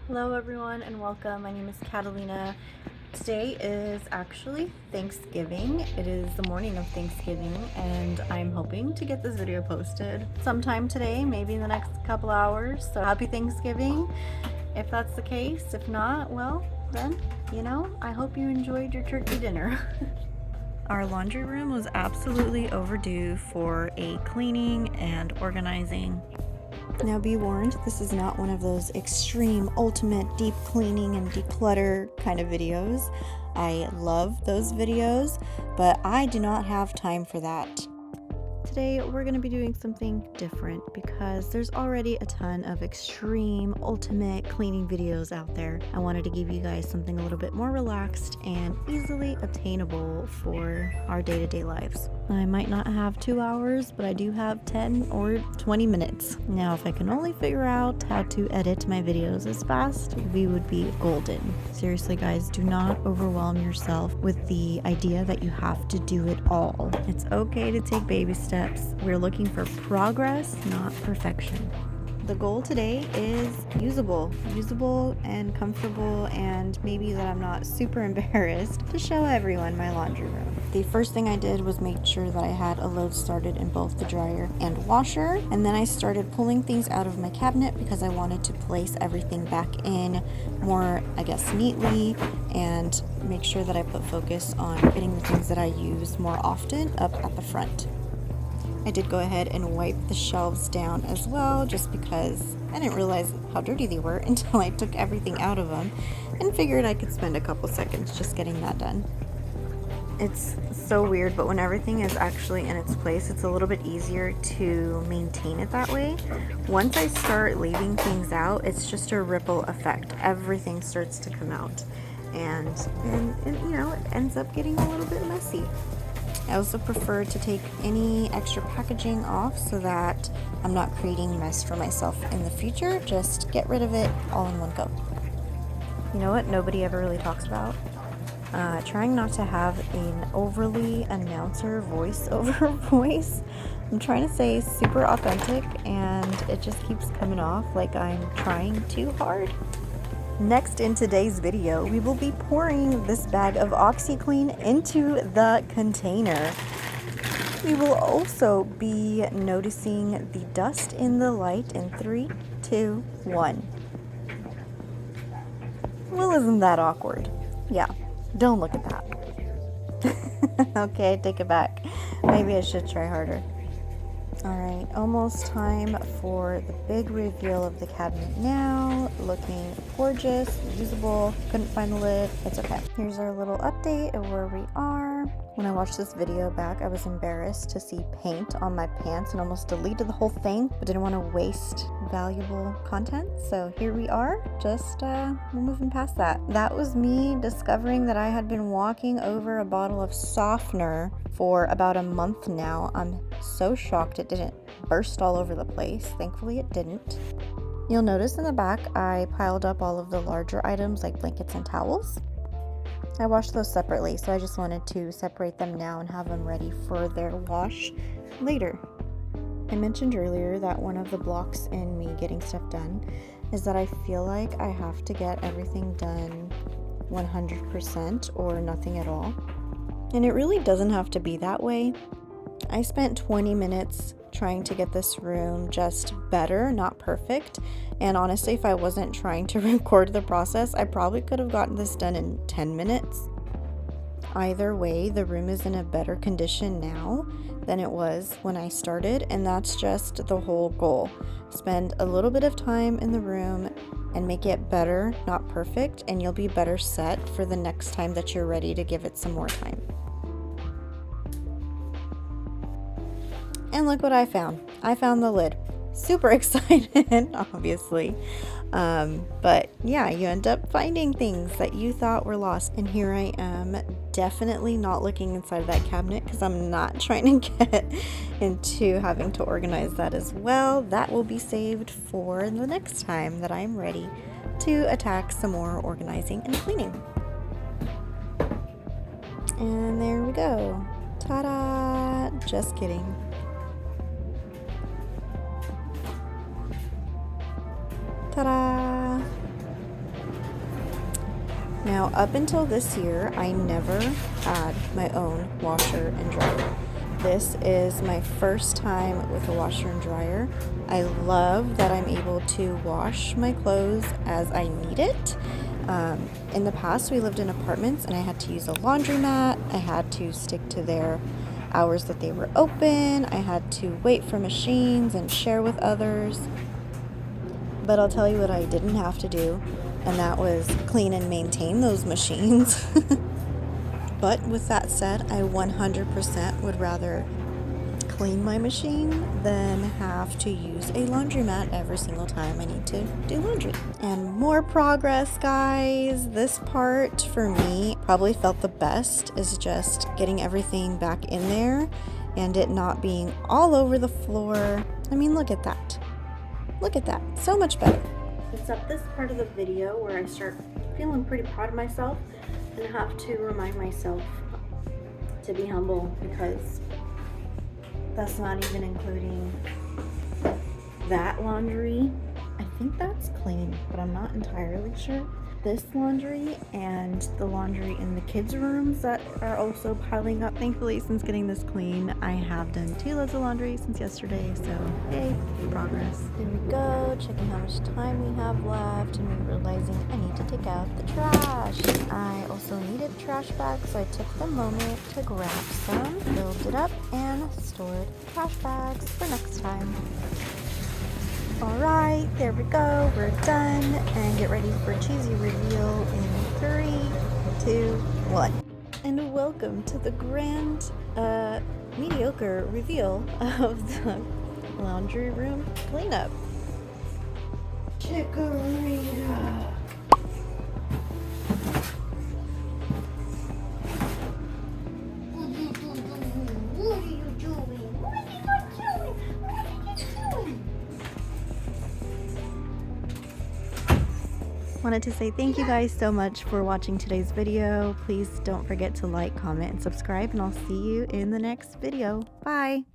Hello everyone and welcome. My name is Catalina. Today is actually Thanksgiving. It is the morning of Thanksgiving and I'm hoping to get this video posted sometime today, maybe in the next couple hours. So happy Thanksgiving if that's the case. If not, well then, I hope you enjoyed your turkey dinner. Our laundry room was absolutely overdue for a cleaning and organizing. Now be warned, this is not one of those extreme, ultimate deep cleaning and declutter kind of videos. I love those videos, but I do not have time for that. Today we're going to be doing something different because there's already a ton of extreme, ultimate cleaning videos out there. I wanted to give you guys something a little bit more relaxed and easily obtainable for our day-to-day lives. I might not have 2 hours, but I do have 10 or 20 minutes. Now, if I can only figure out how to edit my videos as fast, we would be golden. Seriously, guys, do not overwhelm yourself with the idea that you have to do it all. It's okay to take baby steps. We're looking for progress, not perfection. The goal today is usable and comfortable, and maybe that I'm not super embarrassed to show everyone my laundry room. The first thing I did was make sure that I had a load started in both the dryer and washer, and then I started pulling things out of my cabinet because I wanted to place everything back in more, neatly, and make sure that I put focus on getting the things that I use more often up at the front. I did go ahead and wipe the shelves down as well, just because I didn't realize how dirty they were until I took everything out of them and figured I could spend a couple seconds just getting that done. It's so weird, but when everything is actually in its place, it's a little bit easier to maintain it that way. Once I start leaving things out, it's just a ripple effect. Everything starts to come out and it ends up getting a little bit messy. I also prefer to take any extra packaging off so that I'm not creating mess for myself in the future. Just get rid of it all in one go. You know what nobody ever really talks about? Trying not to have an overly announcer voiceover voice. I'm trying to say super authentic and it just keeps coming off like I'm trying too hard. Next in today's video, we will be pouring this bag of OxiClean into the container. We will also be noticing the dust in the light in 3, 2, 1. Well, isn't that awkward? Yeah, don't look at that. Okay, take it back. Maybe I should try harder. Alright, almost time for the big reveal of the cabinet now. Looking gorgeous, usable. Couldn't find the lid. It's okay. Here's our little update of where we are. When I watched this video back, I was embarrassed to see paint on my pants and almost deleted the whole thing, but didn't want to waste valuable content. So here we are, just moving past that. That was me discovering that I had been walking over a bottle of softener for about a month now. I'm so shocked it didn't burst all over the place. Thankfully it didn't. You'll notice in the back I piled up all of the larger items like blankets and towels. I washed those separately, so I just wanted to separate them now and have them ready for their wash later. I mentioned earlier that one of the blocks in me getting stuff done is that I feel like I have to get everything done 100% or nothing at all. And it really doesn't have to be that way. I spent 20 minutes trying to get this room just better, not perfect. And honestly, if I wasn't trying to record the process, I probably could have gotten this done in 10 minutes. Either way, the room is in a better condition now than it was when I started, and that's just the whole goal. Spend a little bit of time in the room and make it better, not perfect, and you'll be better set for the next time that you're ready to give it some more time. And look what I found. I found the lid. Super excited, obviously. But yeah, you end up finding things that you thought were lost. And here I am, definitely not looking inside of that cabinet because I'm not trying to get into having to organize that as well. That will be saved for the next time that I'm ready to attack some more organizing and cleaning. And there we go. Ta-da! Just kidding. Ta-da! Now, up until this year, I never had my own washer and dryer. This is my first time with a washer and dryer. I love that I'm able to wash my clothes as I need it. In the past, we lived in apartments and I had to use a laundromat. I had to stick to their hours that they were open. I had to wait for machines and share with others. But I'll tell you what I didn't have to do, and that was clean and maintain those machines. But with that said, I 100% would rather clean my machine than have to use a laundromat every single time I need to do laundry. And more progress, guys. This part for me probably felt the best is just getting everything back in there and it not being all over the floor. I mean, look at that. Look at that. So much better. It's at this part of the video where I start feeling pretty proud of myself and have to remind myself to be humble, because that's not even including that laundry. I think that's clean, but I'm not entirely sure. This laundry and the laundry in the kids' rooms that are also piling up. Thankfully, since getting this clean, I have done 2 loads of laundry since yesterday, so hey, progress. Here we go, checking how much time we have left and realizing I need to take out the trash. I also needed trash bags, so I took the moment to grab some, filled it up, and stored trash bags for next time. Alright, there we go, we're done, and get ready for a cheesy reveal in 3, 2, 1. And welcome to the grand, mediocre reveal of the laundry room cleanup. Chikorita. Wanted to say thank you guys so much for watching today's video. Please don't forget to like, comment, and subscribe, and I'll see you in the next video. Bye!